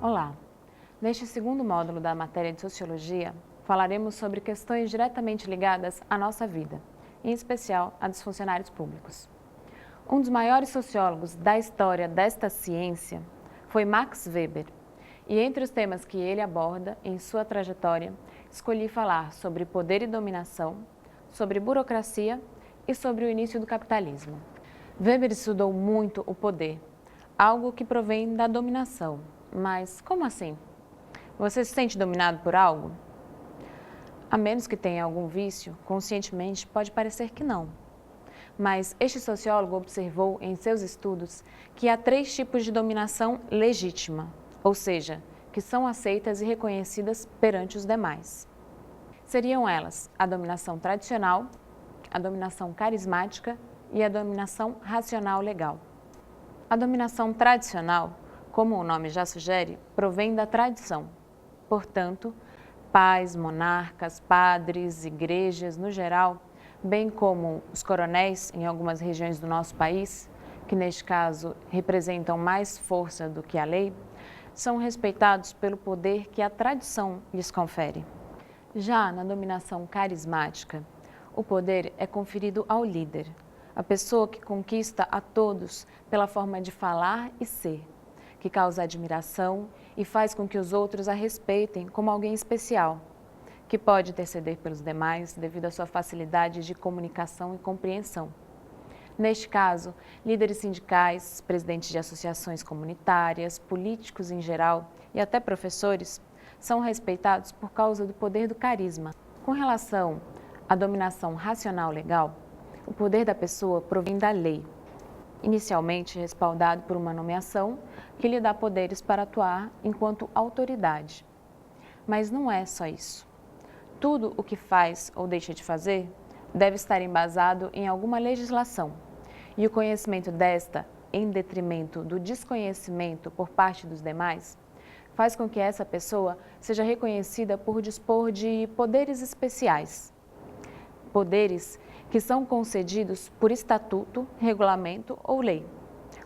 Olá! Neste segundo módulo da matéria de Sociologia, falaremos sobre questões diretamente ligadas à nossa vida, em especial a dos funcionários públicos. Um dos maiores sociólogos da história desta ciência foi Max Weber, e entre os temas que ele aborda em sua trajetória, escolhi falar sobre poder e dominação, sobre burocracia e sobre o início do capitalismo. Weber estudou muito o poder, algo que provém da dominação. Mas como assim? Você se sente dominado por algo? A menos que tenha algum vício, conscientemente pode parecer que não. Mas este sociólogo observou em seus estudos que há 3 tipos de dominação legítima, ou seja, que são aceitas e reconhecidas perante os demais. Seriam elas a dominação tradicional, a dominação carismática e a dominação racional legal. A dominação tradicional, como o nome já sugere, provém da tradição. Portanto, pais, monarcas, padres, igrejas no geral, bem como os coronéis em algumas regiões do nosso país, que neste caso representam mais força do que a lei, são respeitados pelo poder que a tradição lhes confere. Já na dominação carismática, o poder é conferido ao líder, a pessoa que conquista a todos pela forma de falar e ser, que causa admiração e faz com que os outros a respeitem como alguém especial, que pode interceder pelos demais devido à sua facilidade de comunicação e compreensão. Neste caso, líderes sindicais, presidentes de associações comunitárias, políticos em geral e até professores são respeitados por causa do poder do carisma. Com relação à dominação racional legal, o poder da pessoa provém da lei, inicialmente respaldado por uma nomeação que lhe dá poderes para atuar enquanto autoridade. Mas não é só isso. Tudo o que faz ou deixa de fazer deve estar embasado em alguma legislação, e o conhecimento desta, em detrimento do desconhecimento por parte dos demais, faz com que essa pessoa seja reconhecida por dispor de poderes especiais. Poderes que são concedidos por estatuto, regulamento ou lei,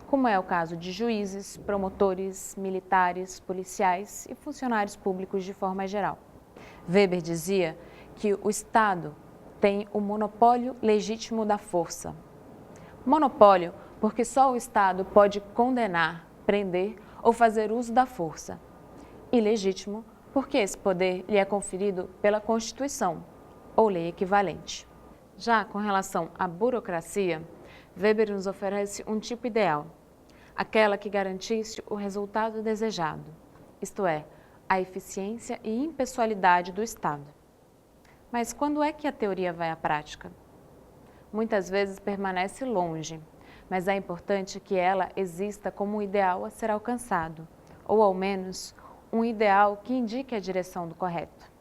como é o caso de juízes, promotores, militares, policiais e funcionários públicos de forma geral. Weber dizia que o Estado tem o monopólio legítimo da força. Monopólio porque só o Estado pode condenar, prender ou fazer uso da força. E legítimo porque esse poder lhe é conferido pela Constituição ou lei equivalente. Já com relação à burocracia, Weber nos oferece um tipo ideal, aquela que garantisse o resultado desejado, isto é, a eficiência e impessoalidade do Estado. Mas quando é que a teoria vai à prática? Muitas vezes permanece longe, mas é importante que ela exista como um ideal a ser alcançado, ou ao menos um ideal que indique a direção do correto.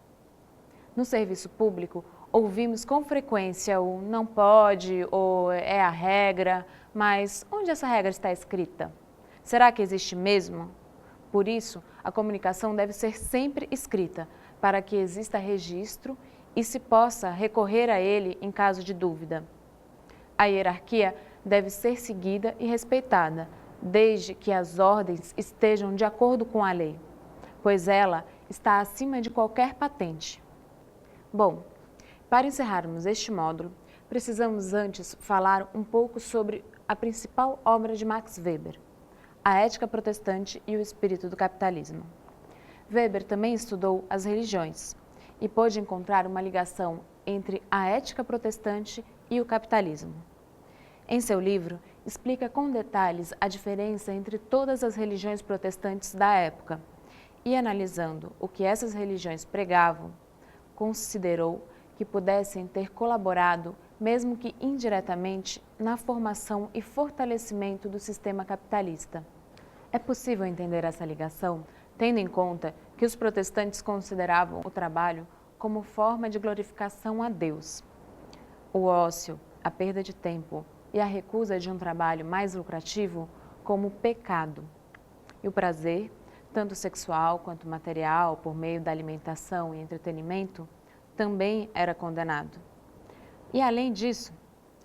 No serviço público, ouvimos com frequência o não pode ou é a regra, mas onde essa regra está escrita? Será que existe mesmo? Por isso, a comunicação deve ser sempre escrita, para que exista registro e se possa recorrer a ele em caso de dúvida. A hierarquia deve ser seguida e respeitada, desde que as ordens estejam de acordo com a lei, pois ela está acima de qualquer patente. Bom, para encerrarmos este módulo, precisamos antes falar um pouco sobre a principal obra de Max Weber, A Ética Protestante e o Espírito do Capitalismo. Weber também estudou as religiões e pôde encontrar uma ligação entre a ética protestante e o capitalismo. Em seu livro, explica com detalhes a diferença entre todas as religiões protestantes da época e, analisando o que essas religiões pregavam, considerou que pudessem ter colaborado, mesmo que indiretamente, na formação e fortalecimento do sistema capitalista. É possível entender essa ligação, tendo em conta que os protestantes consideravam o trabalho como forma de glorificação a Deus. O ócio, a perda de tempo e a recusa de um trabalho mais lucrativo como pecado. E o prazer, tanto sexual quanto material, por meio da alimentação e entretenimento, também era condenado. E além disso,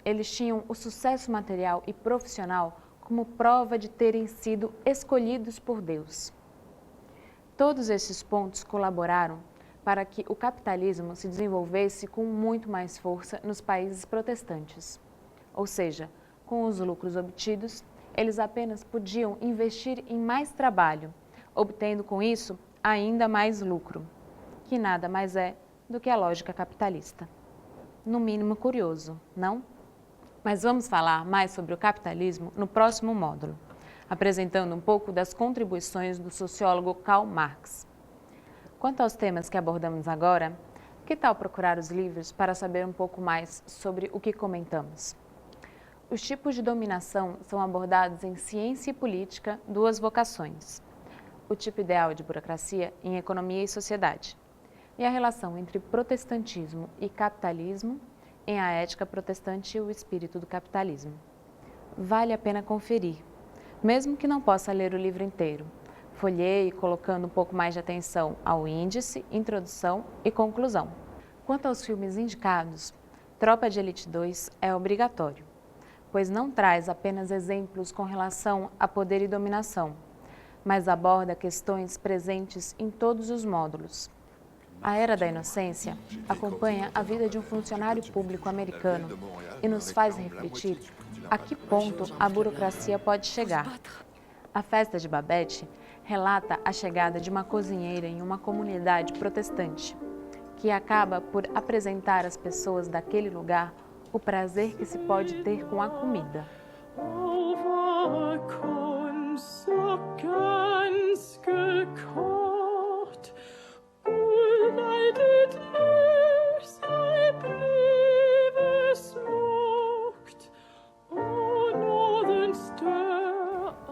eles tinham o sucesso material e profissional como prova de terem sido escolhidos por Deus. Todos esses pontos colaboraram para que o capitalismo se desenvolvesse com muito mais força nos países protestantes. Ou seja, com os lucros obtidos, eles apenas podiam investir em mais trabalho, obtendo com isso ainda mais lucro, que nada mais é do que a lógica capitalista. No mínimo curioso, não? Mas vamos falar mais sobre o capitalismo no próximo módulo, apresentando um pouco das contribuições do sociólogo Karl Marx. Quanto aos temas que abordamos agora, que tal procurar os livros para saber um pouco mais sobre o que comentamos? Os tipos de dominação são abordados em Ciência e Política, duas vocações. O tipo ideal de burocracia em Economia e Sociedade. E a relação entre protestantismo e capitalismo em A Ética Protestante e o Espírito do Capitalismo. Vale a pena conferir, mesmo que não possa ler o livro inteiro. Folheie colocando um pouco mais de atenção ao índice, introdução e conclusão. Quanto aos filmes indicados, Tropa de Elite 2 é obrigatório, pois não traz apenas exemplos com relação a poder e dominação, mas aborda questões presentes em todos os módulos. A Era da Inocência acompanha a vida de um funcionário público americano e nos faz refletir a que ponto a burocracia pode chegar. A Festa de Babette relata a chegada de uma cozinheira em uma comunidade protestante, que acaba por apresentar às pessoas daquele lugar o prazer que se pode ter com a comida.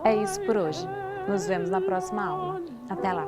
É isso por hoje. Nos vemos na próxima aula. Até lá!